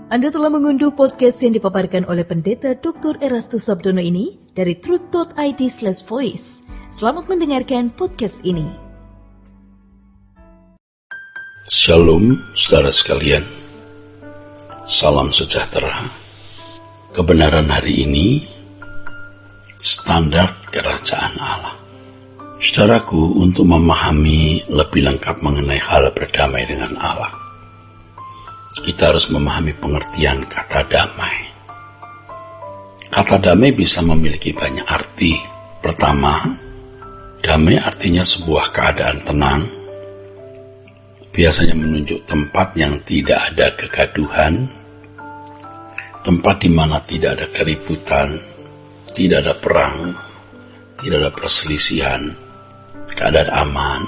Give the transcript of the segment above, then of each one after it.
Anda telah mengunduh podcast yang dipaparkan oleh Pendeta Dr. Erastus Sabdono ini dari truth.id/voice. Selamat mendengarkan podcast ini. Shalom, saudara sekalian. Salam sejahtera. Kebenaran hari ini, standar kerajaan Allah. Saudaraku, untuk memahami lebih lengkap mengenai hal berdamai dengan Allah, kita harus memahami pengertian kata damai. Kata damai bisa memiliki banyak arti. Pertama, damai artinya sebuah keadaan tenang, biasanya menunjuk tempat yang tidak ada kegaduhan, tempat di mana tidak ada keributan, tidak ada perang, tidak ada perselisihan, keadaan aman,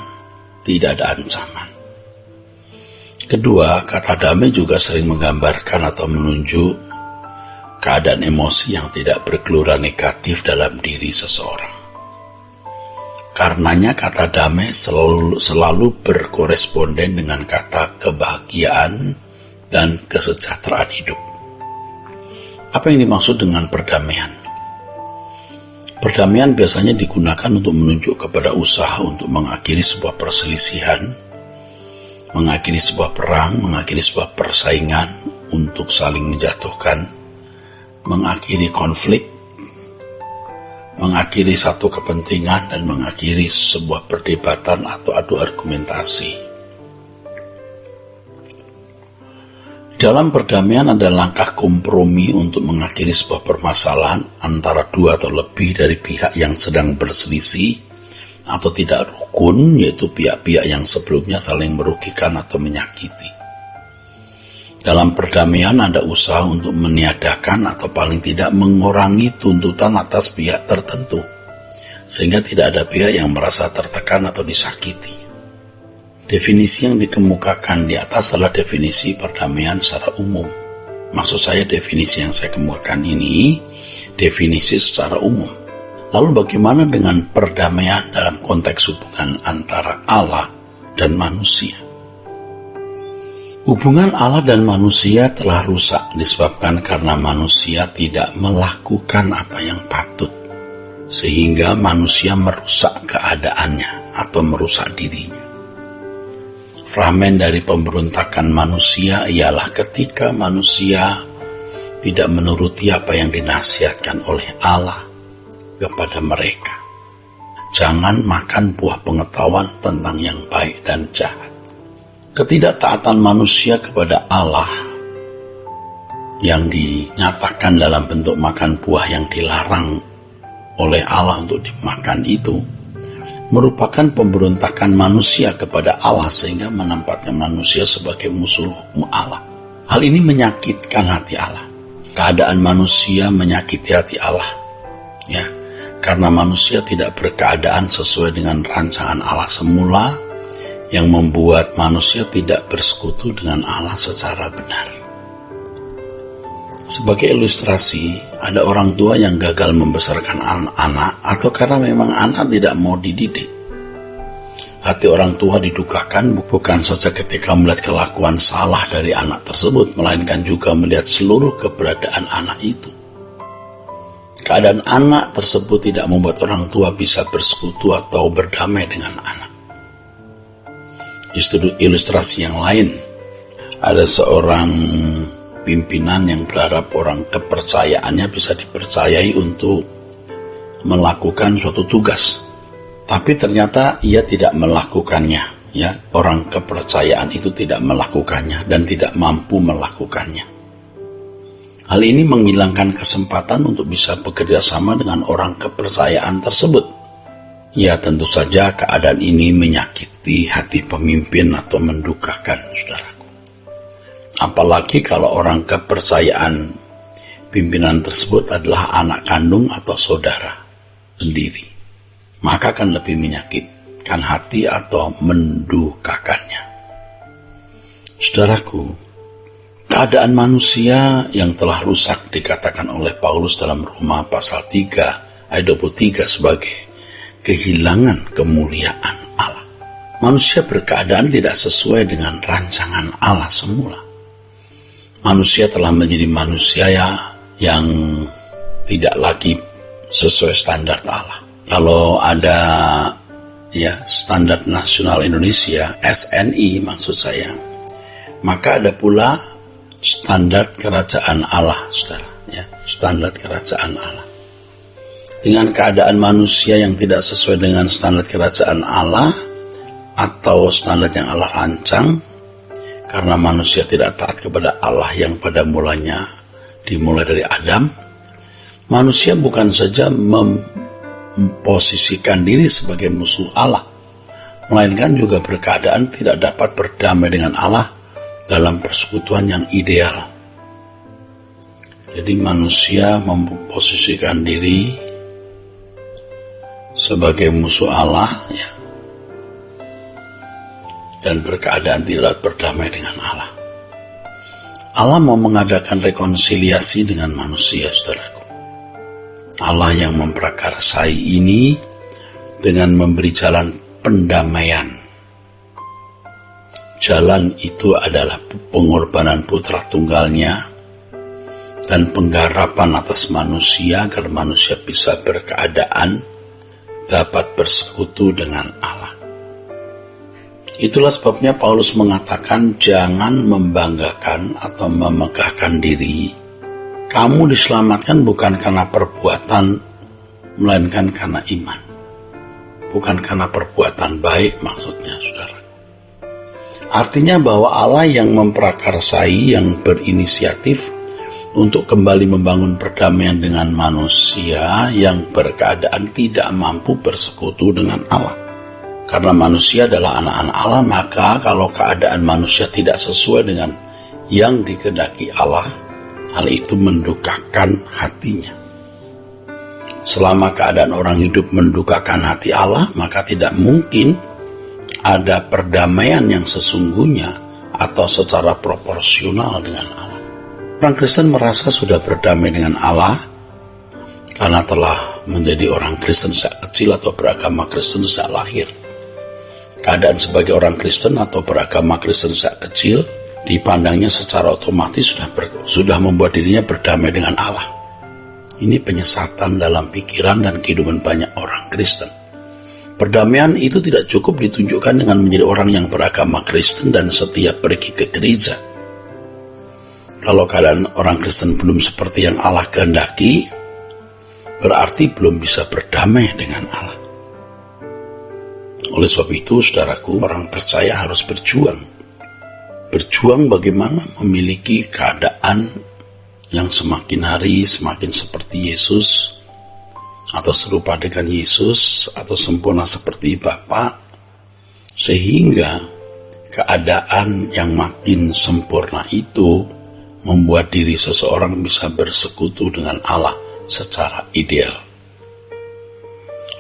tidak ada ancaman. Kedua, kata damai juga sering menggambarkan atau menunjuk keadaan emosi yang tidak bergelora negatif dalam diri seseorang. Karenanya kata damai selalu berkoresponden dengan kata kebahagiaan dan kesejahteraan hidup. Apa yang dimaksud dengan perdamaian? Perdamaian biasanya digunakan untuk menunjuk kepada usaha untuk mengakhiri sebuah perselisihan, mengakhiri sebuah perang, mengakhiri sebuah persaingan untuk saling menjatuhkan, mengakhiri konflik, mengakhiri satu kepentingan, dan mengakhiri sebuah perdebatan atau adu argumentasi. Dalam perdamaian ada langkah kompromi untuk mengakhiri sebuah permasalahan antara dua atau lebih dari pihak yang sedang berselisih atau tidak rukun, yaitu pihak-pihak yang sebelumnya saling merugikan atau menyakiti. Dalam perdamaian ada usaha untuk meniadakan atau paling tidak mengurangi tuntutan atas pihak tertentu, sehingga tidak ada pihak yang merasa tertekan atau disakiti. Definisi yang dikemukakan di atas adalah definisi perdamaian secara umum. Maksud saya definisi yang saya kemukakan ini, definisi secara umum. Lalu bagaimana dengan perdamaian dalam konteks hubungan antara Allah dan manusia? Hubungan Allah dan manusia telah rusak disebabkan karena manusia tidak melakukan apa yang patut, sehingga manusia merusak keadaannya atau merusak dirinya. Fragmen dari pemberontakan manusia ialah ketika manusia tidak menuruti apa yang dinasihatkan oleh Allah kepada mereka. Jangan makan buah pengetahuan tentang yang baik dan jahat. Ketidaktaatan manusia kepada Allah yang dinyatakan dalam bentuk makan buah yang dilarang oleh Allah untuk dimakan itu merupakan pemberontakan manusia kepada Allah sehingga menempatkan manusia sebagai musuh Allah. Hal ini menyakitkan hati Allah. Keadaan manusia menyakiti hati Allah. Ya, karena manusia tidak berkeadaan sesuai dengan rancangan Allah semula yang membuat manusia tidak bersekutu dengan Allah secara benar. Sebagai ilustrasi, ada orang tua yang gagal membesarkan anak atau karena memang anak tidak mau dididik. Hati orang tua didukakan bukan saja ketika melihat kelakuan salah dari anak tersebut, melainkan juga melihat seluruh keberadaan anak itu. Keadaan anak tersebut tidak membuat orang tua bisa bersekutu atau berdamai dengan anak. Ilustrasi yang lain, ada seorang pimpinan yang berharap orang kepercayaannya bisa dipercayai untuk melakukan suatu tugas, tapi ternyata ia tidak melakukannya. Ya, orang kepercayaan itu tidak melakukannya dan tidak mampu melakukannya. Hal ini menghilangkan kesempatan untuk bisa bekerja sama dengan orang kepercayaan tersebut. Ya, tentu saja keadaan ini menyakiti hati pemimpin atau mendukakan, saudaraku. Apalagi kalau orang kepercayaan pimpinan tersebut adalah anak kandung atau saudara sendiri. Maka akan lebih menyakitkan hati atau mendukakannya. Saudaraku, keadaan manusia yang telah rusak dikatakan oleh Paulus dalam Roma pasal 3 ayat 23 sebagai kehilangan kemuliaan Allah. Manusia berkeadaan tidak sesuai dengan rancangan Allah semula. manusia telah menjadi manusia yang tidak lagi sesuai standar Allah. Kalau ada standar nasional Indonesia, SNI maksud saya, maka ada pula standar kerajaan Allah, saudara. Standar kerajaan Allah. Dengan keadaan manusia yang tidak sesuai dengan standar kerajaan Allah atau standar yang Allah rancang, karena manusia tidak taat kepada Allah yang pada mulanya dimulai dari Adam, manusia bukan saja memposisikan diri sebagai musuh Allah, melainkan juga berkeadaan tidak dapat berdamai dengan Allah dalam persekutuan yang ideal. Jadi manusia memposisikan diri sebagai musuh Allah, dan berkeadaan tidak berdamai dengan Allah. Allah mau mengadakan rekonsiliasi dengan manusia, saudaraku. Allah yang memprakarsai ini dengan memberi jalan pendamaian. Jalan itu adalah pengorbanan putra tunggalnya dan penggarapan atas manusia agar manusia bisa berkeadaan dapat bersekutu dengan Allah. Itulah sebabnya Paulus mengatakan jangan membanggakan atau memegahkan diri. Kamu diselamatkan bukan karena perbuatan, melainkan karena iman. Bukan karena perbuatan baik maksudnya, saudara. Artinya bahwa Allah yang memprakarsai, yang berinisiatif untuk kembali membangun perdamaian dengan manusia yang berkeadaan tidak mampu bersekutu dengan Allah. Karena manusia adalah anak-anak Allah, maka kalau keadaan manusia tidak sesuai dengan yang dikehendaki Allah, hal itu mendukakan hatinya. Selama keadaan orang hidup mendukakan hati Allah, maka tidak mungkin ada perdamaian yang sesungguhnya atau secara proporsional dengan Allah. Orang Kristen merasa sudah berdamai dengan Allah karena telah menjadi orang Kristen sejak kecil atau beragama Kristen sejak lahir. Keadaan sebagai orang Kristen atau beragama Kristen sejak kecil dipandangnya secara otomatis sudah membuat dirinya berdamai dengan Allah. Ini penyesatan dalam pikiran dan kehidupan banyak orang Kristen. Perdamaian itu tidak cukup ditunjukkan dengan menjadi orang yang beragama Kristen dan setiap pergi ke gereja. Kalau keadaan orang Kristen belum seperti yang Allah kehendaki, berarti belum bisa berdamai dengan Allah. Oleh sebab itu, saudaraku, orang percaya harus berjuang. Berjuang bagaimana memiliki keadaan yang semakin hari semakin seperti Yesus, atau serupa dengan Yesus, atau sempurna seperti Bapa, sehingga keadaan yang makin sempurna itu membuat diri seseorang bisa bersekutu dengan Allah secara ideal.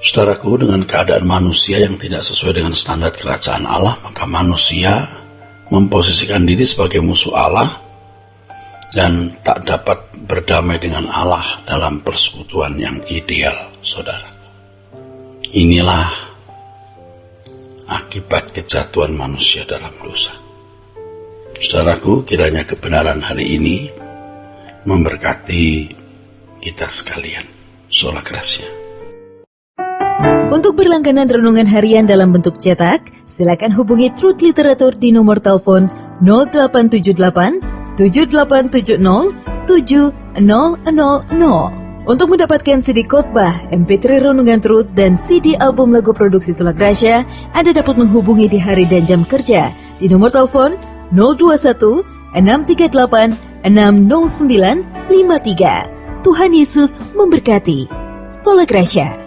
Saudaraku, dengan keadaan manusia yang tidak sesuai dengan standar kerajaan Allah, maka manusia memposisikan diri sebagai musuh Allah dan tak dapat berdamai dengan Allah dalam persekutuan yang ideal, saudaraku. Inilah akibat kejatuhan manusia dalam dosa. Saudaraku, kiranya kebenaran hari ini memberkati kita sekalian. Sola Gracia. Untuk berlangganan renungan harian dalam bentuk cetak, silakan hubungi Truth Literatur di nomor telepon 0878 7870 7000. Untuk mendapatkan CD khotbah, MP3 renungan Truth, dan CD album lagu produksi Sola Gracia, Anda dapat menghubungi di hari dan jam kerja di nomor telepon 021 638 60953. Tuhan Yesus memberkati. Sola Gracia.